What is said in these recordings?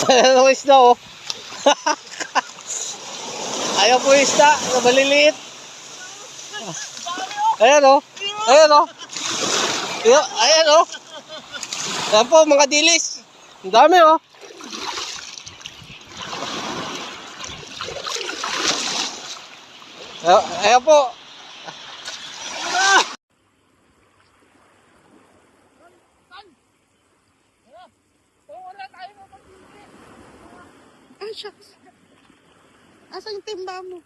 Ayan ang isda oh. Ayan po yung isda na maliliit. Ayan oh. Ayan oh. Ayan oh. Ayan po mga dilis. Ang dami oh. Ayan po. Ay, shucks. Asa yung timba mo?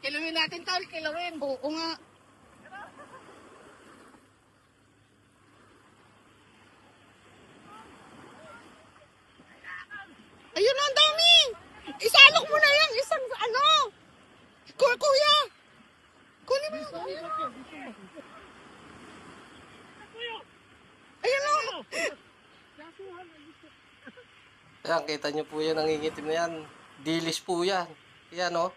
Kilawin natin, tol. Kilawin. Oo nga. Ayun, ang dami. Isalok mo na yan. Isang ano. Kuya. Kunin mo. Ayun o. Ayan, kita nyo po yan, nangingitim na yan. Dilis po yan. Yan oh.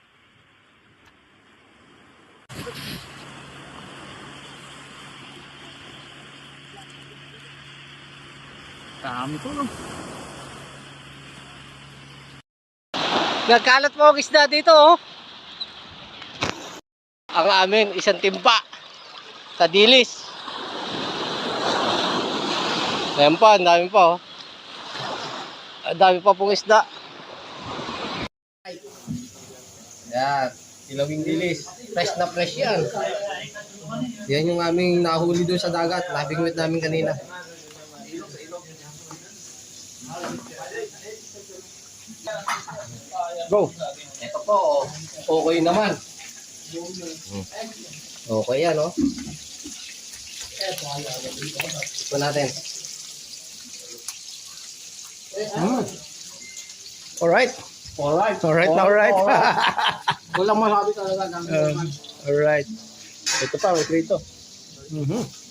Dami ko no. Nagkalat po ang isda dito oh. Ang amin, isang timpa sa dilis. Ayan pa, ang dami pa oh. Ang dami pa pong isda. Yan, ilawing dilis. Fresh na fresh yan. Yan yung aming nahuli doon sa dagat. Nabingwit namin kanina. Go. Ito po, okay naman. Okay yan, oh. Ito natin. Alright. Alright. Walang masabi talaga. Alright. Ito pa, may prito. Mhm.